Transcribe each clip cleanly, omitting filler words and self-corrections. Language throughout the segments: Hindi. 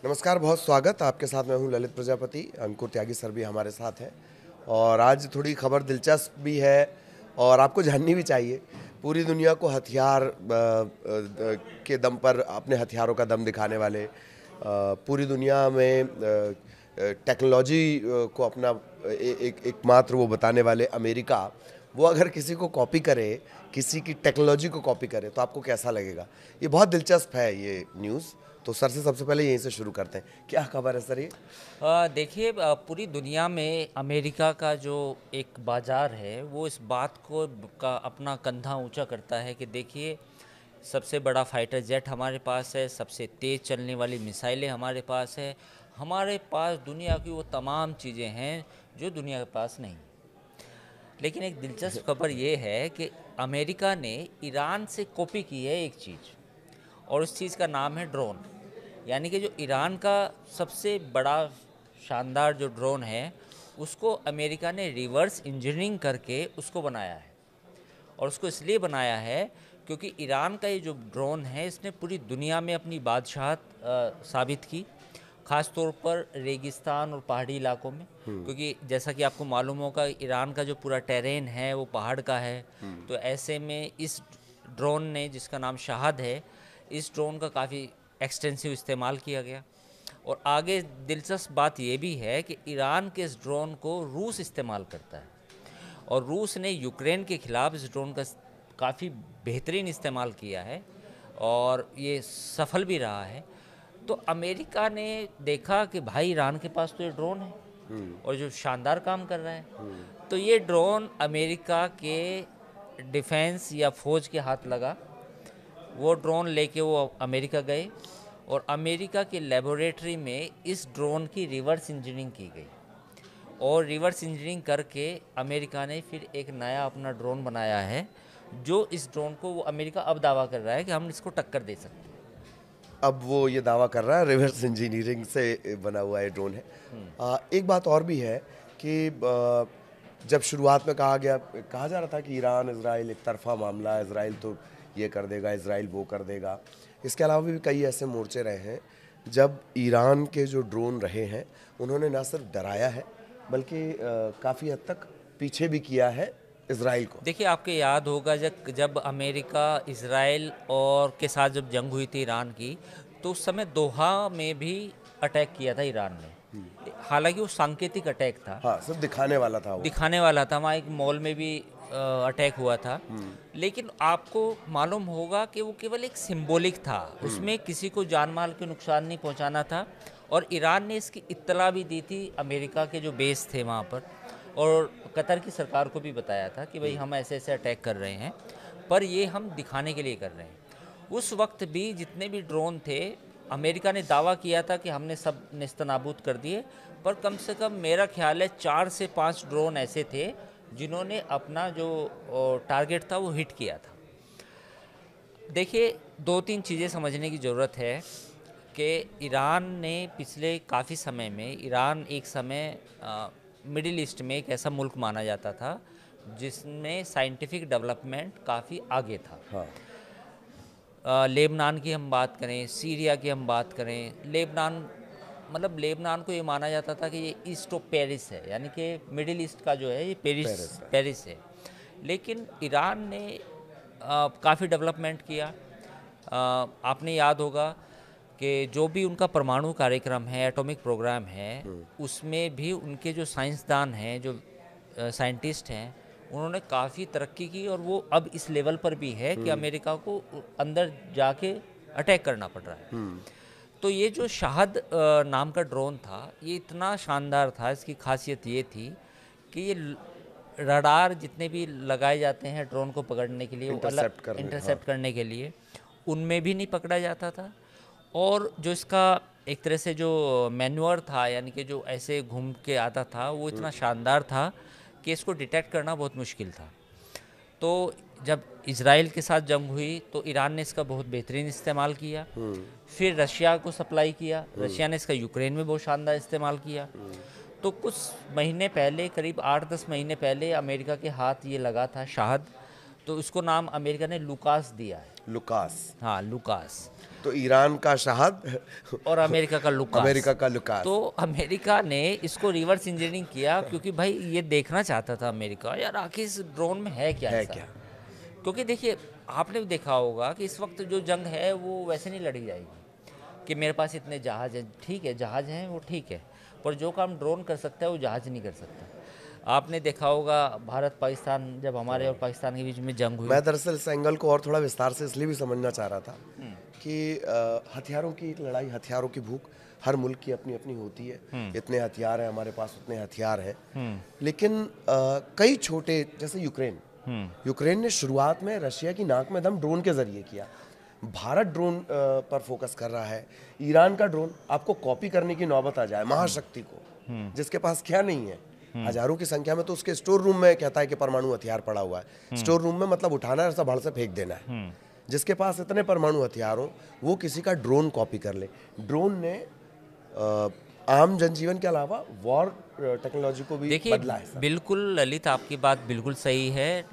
नमस्कार, बहुत स्वागत। आपके साथ मैं हूं ललित प्रजापति। अंकुर त्यागी सर भी हमारे साथ हैं और आज थोड़ी खबर दिलचस्प भी है और आपको जाननी भी चाहिए। पूरी दुनिया को हथियार के दम पर अपने हथियारों का दम दिखाने वाले, पूरी दुनिया में टेक्नोलॉजी को अपना एकमात्र वो बताने वाले अमेरिका, वो अगर किसी को कॉपी करे, किसी की टेक्नोलॉजी को कॉपी करे तो आपको कैसा लगेगा? ये बहुत दिलचस्प है ये न्यूज़। तो सर से सबसे पहले यहीं से शुरू करते हैं, क्या खबर है सर ये? देखिए, पूरी दुनिया में अमेरिका का जो एक बाज़ार है वो इस बात को का अपना कंधा ऊंचा करता है कि देखिए, सबसे बड़ा फाइटर जेट हमारे पास है, सबसे तेज़ चलने वाली मिसाइलें हमारे पास है, हमारे पास दुनिया की वो तमाम चीज़ें हैं जो दुनिया के पास नहीं। लेकिन एक दिलचस्प खबर ये है कि अमेरिका ने ईरान से कॉपी की है एक चीज़, और उस चीज़ का नाम है ड्रोन। यानी कि जो ईरान का सबसे बड़ा शानदार जो ड्रोन है, उसको अमेरिका ने रिवर्स इंजीनियरिंग करके उसको बनाया है। और उसको इसलिए बनाया है क्योंकि ईरान का ये जो ड्रोन है, इसने पूरी दुनिया में अपनी बादशाहत साबित की, ख़ास तौर पर रेगिस्तान और पहाड़ी इलाकों में। क्योंकि जैसा कि आपको मालूम होगा, ईरान का जो पूरा टेरेन है वो पहाड़ का है। तो ऐसे में इस ड्रोन ने, जिसका नाम शाहद है, इस ड्रोन का काफ़ी एक्सटेंसिव इस्तेमाल किया गया। और आगे दिलचस्प बात यह भी है कि ईरान के इस ड्रोन को रूस इस्तेमाल करता है, और रूस ने यूक्रेन के ख़िलाफ़ इस ड्रोन का काफ़ी बेहतरीन इस्तेमाल किया है और ये सफल भी रहा है। तो अमेरिका ने देखा कि भाई, ईरान के पास तो ये ड्रोन है और जो शानदार काम कर रहा है, तो ये ड्रोन अमेरिका के डिफेंस या फौज के हाथ लगा। वो ड्रोन लेके वो अमेरिका गए और अमेरिका की लेबोरेटरी में इस ड्रोन की रिवर्स इंजीनियरिंग की गई, और रिवर्स इंजीनियरिंग करके अमेरिका ने फिर एक नया अपना ड्रोन बनाया है, जो इस ड्रोन को वो अमेरिका अब दावा कर रहा है कि हम इसको टक्कर दे सकते हैं। अब वो ये दावा कर रहा है रिवर्स इंजीनियरिंग से बना हुआ ये ड्रोन है। एक बात और भी है कि जब शुरुआत में कहा जा रहा था कि ईरान इजराइल एक तरफा मामला है, इजराइल तो ये कर देगा, इजराइल वो कर देगा। इसके अलावा भी कई ऐसे मोर्चे रहे हैं जब ईरान के जो ड्रोन रहे हैं, उन्होंने ना सिर्फ डराया है बल्कि काफ़ी हद तक पीछे भी किया है इजराइल को। देखिए, आपके याद होगा जब जब अमेरिका इसराइल और के साथ जब जंग हुई थी ईरान की, तो उस समय दोहा में भी अटैक किया था ईरान ने। हालांकि वो सांकेतिक अटैक था, हाँ, सिर्फ दिखाने वाला था वो। दिखाने वाला था। वहाँ एक मॉल में भी अटैक हुआ था। लेकिन आपको मालूम होगा कि वो केवल एक सिंबॉलिक था, उसमें किसी को जान माल के नुकसान नहीं पहुंचाना था। और ईरान ने इसकी इत्तला भी दी थी अमेरिका के जो बेस थे वहाँ पर, और कतर की सरकार को भी बताया था कि भाई, हम ऐसे ऐसे अटैक कर रहे हैं, पर ये हम दिखाने के लिए कर रहे हैं। उस वक्त भी जितने भी ड्रोन थे, अमेरिका ने दावा किया था कि हमने सब नेस्तनाबूद कर दिए, पर कम से कम मेरा ख्याल है 4 से 5 ड्रोन ऐसे थे जिन्होंने अपना जो टारगेट था वो हिट किया था। देखिए, 2-3 चीज़ें समझने की ज़रूरत है कि ईरान ने पिछले काफ़ी समय में, ईरान एक समय मिडिल ईस्ट में एक ऐसा मुल्क माना जाता था जिसमें साइंटिफिक डेवलपमेंट काफ़ी आगे था। हाँ। लेबनान की हम बात करें, सीरिया की हम बात करें, लेबनान, मतलब लेबनान को ये माना जाता था कि ये ईस्ट ऑफ पेरिस है, यानी कि मिडिल ईस्ट का जो है ये पेरिस पेरिस है। पेरिस है। लेकिन ईरान ने काफ़ी डेवलपमेंट किया। आपने याद होगा कि जो भी उनका परमाणु कार्यक्रम है, एटॉमिक प्रोग्राम है, उसमें भी उनके जो साइंसदान हैं, जो साइंटिस्ट हैं, उन्होंने काफ़ी तरक्की की, और वो अब इस लेवल पर भी है कि अमेरिका को अंदर जाके अटैक करना पड़ रहा है। तो ये जो शाहद नाम का ड्रोन था, ये इतना शानदार था, इसकी खासियत ये थी कि ये रडार जितने भी लगाए जाते हैं ड्रोन को पकड़ने के लिए, वो अलग हाँ। इंटरसेप्ट करने के लिए, उनमें भी नहीं पकड़ा जाता था। और जो इसका एक तरह से जो मैन्यूअर था, यानी कि जो ऐसे घूम के आता था, वो इतना शानदार था कि इसको डिटेक्ट करना बहुत मुश्किल था। तो जब इज़राइल के साथ जंग हुई तो ईरान ने इसका बहुत बेहतरीन इस्तेमाल किया। फिर रशिया को सप्लाई किया, रशिया ने इसका यूक्रेन में बहुत शानदार इस्तेमाल किया। तो कुछ महीने पहले, करीब 8-10 महीने पहले, अमेरिका के हाथ ये लगा था शाहद। तो तो उसको नाम अमेरिका ने लुकास दिया है। लुकास। हाँ, लुकास। तो ईरान का शहद और अमेरिका का लुकास। अमेरिका का लुकास। तो अमेरिका ने इसको रिवर्स इंजीनियरिंग किया, क्योंकि भाई ये देखना चाहता था अमेरिका, यार आखिर इस ड्रोन में है क्या है ऐसा। क्या? क्योंकि देखिए, आपने भी देखा होगा कि इस वक्त जो जंग है वो वैसे नहीं लड़ी जाएगी कि मेरे पास इतने जहाज़ हैं। ठीक है, जहाज़ हैं वो ठीक है, पर जो काम ड्रोन कर सकता है वो जहाज़ नहीं कर सकता। आपने देखा होगा भारत पाकिस्तान, जब हमारे और पाकिस्तान के बीच में जंग हुई। मैं दरअसल इस एंगल को और थोड़ा विस्तार से इसलिए भी समझना चाह रहा था कि हथियारों की लड़ाई, हथियारों की भूख हर मुल्क की अपनी अपनी होती है। इतने हथियार हैं हमारे पास, उतने हथियार हैं। लेकिन कई छोटे, जैसे यूक्रेन ने शुरुआत में रशिया की नाक में दम ड्रोन के जरिए किया। भारत ड्रोन पर फोकस कर रहा है। ईरान का ड्रोन, आपको कॉपी करने की नौबत आ जाए महाशक्ति को, जिसके पास क्या नहीं है, हजारों की संख्या में, तो उसके स्टोर रूम में कहता है कि परमाणु हथियार पड़ा हुआ है। स्टोर रूम में मतलब उठाना है, ऐसा भड़ से फेंक देना है। जिसके पास इतने परमाणु हथियार हो, वो किसी का ड्रोन कॉपी कर ले। ड्रोन ने आम जनजीवन के अलावा वॉर टेक्नोलॉजी को भी बदला है। बिल्कुल ललित, आपकी बात बिल्कुल सही है।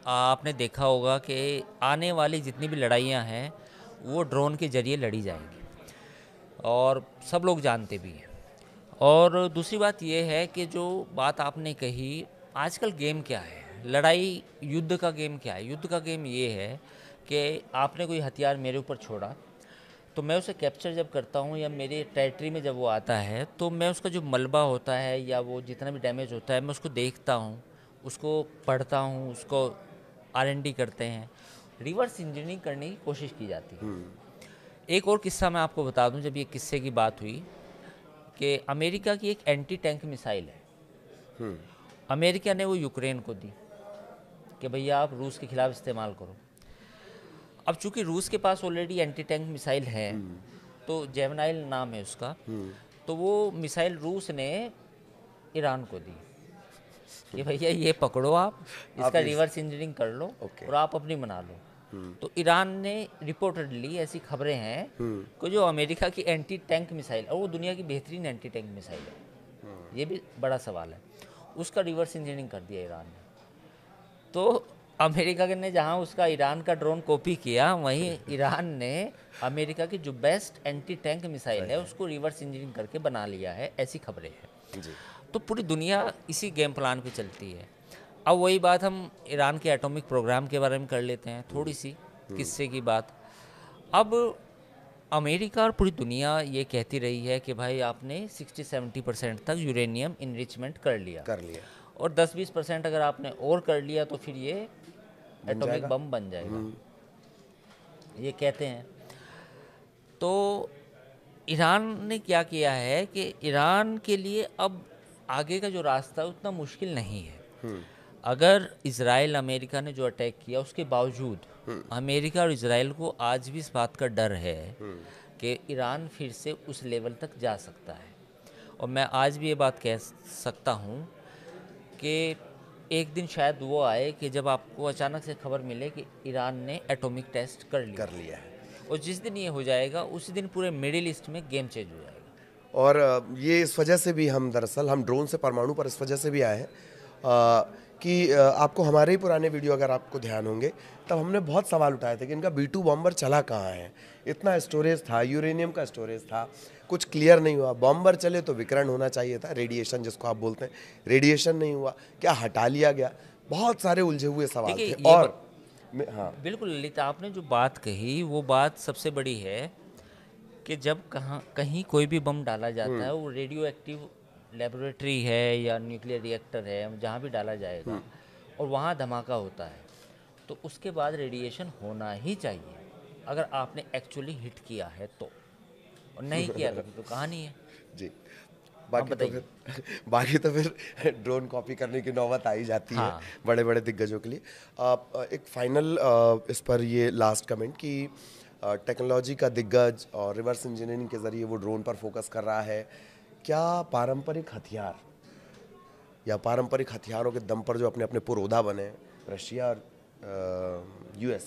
आपने देखा होगा कि आने वाली जितनी भी लड़ाइयाँ हैं वो ड्रोन के जरिए लड़ी जाएंगी, और सब लोग जानते भी हैं। और दूसरी बात ये है कि जो बात आपने कही, आजकल गेम क्या है, लड़ाई युद्ध का गेम क्या है। युद्ध का गेम ये है कि आपने कोई हथियार मेरे ऊपर छोड़ा, तो मैं उसे कैप्चर जब करता हूँ या मेरे टेरिटरी में जब वो आता है, तो मैं उसका जो मलबा होता है या वो जितना भी डैमेज होता है, मैं उसको देखता हूँ, उसको पढ़ता हूँ, उसको R&D करते हैं, रिवर्स इंजीनियरिंग करने की कोशिश की जाती है। एक और किस्सा मैं आपको बता दूं, जब ये किस्से की बात हुई कि अमेरिका की एक एंटी टैंक मिसाइल है, अमेरिका ने वो यूक्रेन को दी कि भैया आप रूस के खिलाफ इस्तेमाल करो। अब चूंकि रूस के पास ऑलरेडी एंटी टैंक मिसाइल है, तो जेवनाइल नाम है उसका, तो वो मिसाइल रूस ने ईरान को दी कि भैया ये पकड़ो, आप इसका रिवर्स इंजीनियरिंग कर लो और आप अपनी बना लो। तो ईरान ने रिपोर्टेडली, ऐसी खबरें हैं कि जो अमेरिका की एंटी टैंक मिसाइल, और वो दुनिया की बेहतरीन एंटी टैंक मिसाइल है, ये भी बड़ा सवाल है, उसका रिवर्स इंजीनियरिंग कर दिया ईरान ने। तो अमेरिका ने जहां उसका ईरान का ड्रोन कॉपी किया, वहीं ईरान ने अमेरिका की जो बेस्ट एंटी टैंक मिसाइल है उसको रिवर्स इंजीनियरिंग करके बना लिया है, ऐसी खबरें हैं। तो पूरी दुनिया इसी गेम प्लान पे चलती है। अब वही बात हम ईरान के एटॉमिक प्रोग्राम के बारे में कर लेते हैं, थोड़ी सी किस्से की बात। अब अमेरिका और पूरी दुनिया ये कहती रही है कि भाई आपने 60-70% तक यूरेनियम इनरिचमेंट कर लिया, और 10-20% अगर आपने और कर लिया तो फिर ये एटॉमिक बम बन जाएगा, ये कहते हैं। तो ईरान ने क्या किया है कि ईरान के लिए अब आगे का जो रास्ता उतना मुश्किल नहीं है। अगर इजराइल अमेरिका ने जो अटैक किया, उसके बावजूद अमेरिका और इजराइल को आज भी इस बात का डर है कि ईरान फिर से उस लेवल तक जा सकता है। और मैं आज भी ये बात कह सकता हूँ कि एक दिन शायद वो आए कि जब आपको अचानक से खबर मिले कि ईरान ने एटॉमिक टेस्ट कर लिया है, और जिस दिन ये हो जाएगा उसी दिन पूरे मिडिल ईस्ट में गेम चेंज हो जाएगा। और ये इस वजह से भी हम ड्रोन से परमाणु पर इस वजह से भी आए हैं कि आपको हमारे ही पुराने वीडियो अगर आपको ध्यान होंगे, तब हमने बहुत सवाल उठाए थे कि इनका B2 बॉम्बर चला कहाँ है। इतना स्टोरेज था, यूरेनियम का स्टोरेज था, कुछ क्लियर नहीं हुआ। बॉम्बर चले तो विकिरण होना चाहिए था, रेडिएशन जिसको आप बोलते हैं, रेडिएशन नहीं हुआ, क्या हटा लिया गया। बहुत सारे उलझे हुए सवाल थे। और हाँ, बिल्कुल ललित, आपने जो बात कही वो बात सबसे बड़ी है कि जब कहीं कोई भी बम डाला जाता है, वो रेडियो एक्टिव लेबोरेटरी है या न्यूक्लियर रिएक्टर है, जहाँ भी डाला जाएगा और वहाँ धमाका होता है, तो उसके बाद रेडिएशन होना ही चाहिए अगर आपने एक्चुअली हिट किया है तो, और नहीं किया तो कहानी है जी। बाकी तो फिर ड्रोन कॉपी करने की नौबत आ ही जाती है बड़े बड़े दिग्गजों के लिए। एक फाइनल इस पर ये लास्ट कमेंट कि टेक्नोलॉजी का दिग्गज और रिवर्स इंजीनियरिंग के ज़रिए वो ड्रोन पर फोकस कर रहा है। क्या पारंपरिक हथियार या पारंपरिक हथियारों के दम पर जो अपने अपने पुरोधा बने, रशिया और US,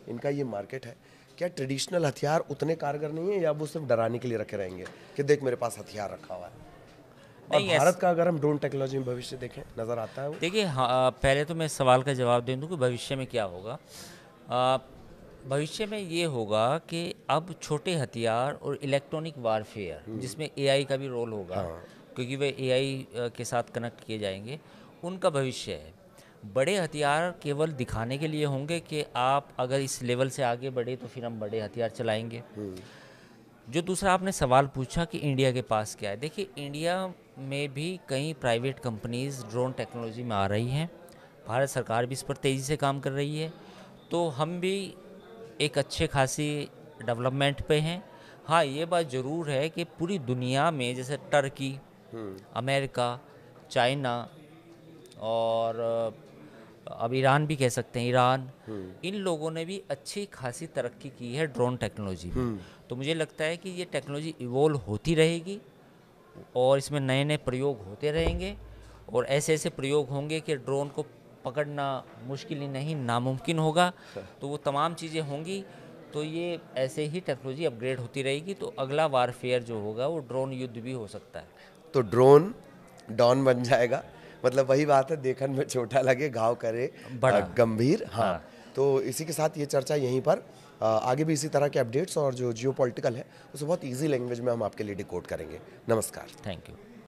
इनका ये मार्केट है, क्या ट्रेडिशनल हथियार उतने कारगर नहीं है, या वो सिर्फ डराने के लिए रखे रहेंगे कि देख मेरे पास हथियार रखा हुआ है? और नहीं, भारत का अगर हम ड्रोन टेक्नोलॉजी में भविष्य देखें, नज़र आता है वो? देखिए, हाँ, पहले तो मैं इस सवाल का जवाब दे दूं कि भविष्य में क्या होगा। आ, भविष्य में ये होगा कि अब छोटे हथियार और इलेक्ट्रॉनिक वारफेयर, जिसमें एआई का भी रोल होगा, क्योंकि वे एआई के साथ कनेक्ट किए जाएंगे, उनका भविष्य है। बड़े हथियार केवल दिखाने के लिए होंगे कि आप अगर इस लेवल से आगे बढ़े तो फिर हम बड़े हथियार चलाएंगे। जो दूसरा आपने सवाल पूछा कि इंडिया के पास क्या है, देखिए, इंडिया में भी कई प्राइवेट कंपनीज ड्रोन टेक्नोलॉजी में आ रही हैं। भारत सरकार भी इस पर तेज़ी से काम कर रही है, तो हम भी एक अच्छे खासी डेवलपमेंट पे हैं। हाँ, ये बात ज़रूर है कि पूरी दुनिया में जैसे टर्की, अमेरिका, चाइना और अब ईरान भी कह सकते हैं, ईरान, इन लोगों ने भी अच्छी खासी तरक्की की है ड्रोन टेक्नोलॉजी में। तो मुझे लगता है कि ये टेक्नोलॉजी इवॉल्व होती रहेगी और इसमें नए नए प्रयोग होते रहेंगे, और ऐसे ऐसे प्रयोग होंगे कि ड्रोन को पकड़ना मुश्किल ही नहीं, नामुमकिन होगा। तो वो तमाम चीज़ें होंगी, तो ये ऐसे ही टेक्नोलॉजी अपग्रेड होती रहेगी, तो अगला वारफेयर जो होगा वो ड्रोन युद्ध भी हो सकता है। तो ड्रोन डॉन बन जाएगा, मतलब वही बात है, देखन में छोटा लगे घाव करे बड़ा। गंभीर। हाँ, हाँ। तो इसी के साथ ये चर्चा यहीं पर, आगे भी इसी तरह के अपडेट्स और जो जियोपॉलिटिकल है उसे बहुत इजी लैंग्वेज में हम आपके लिए डिकोड करेंगे। नमस्कार। Thank you.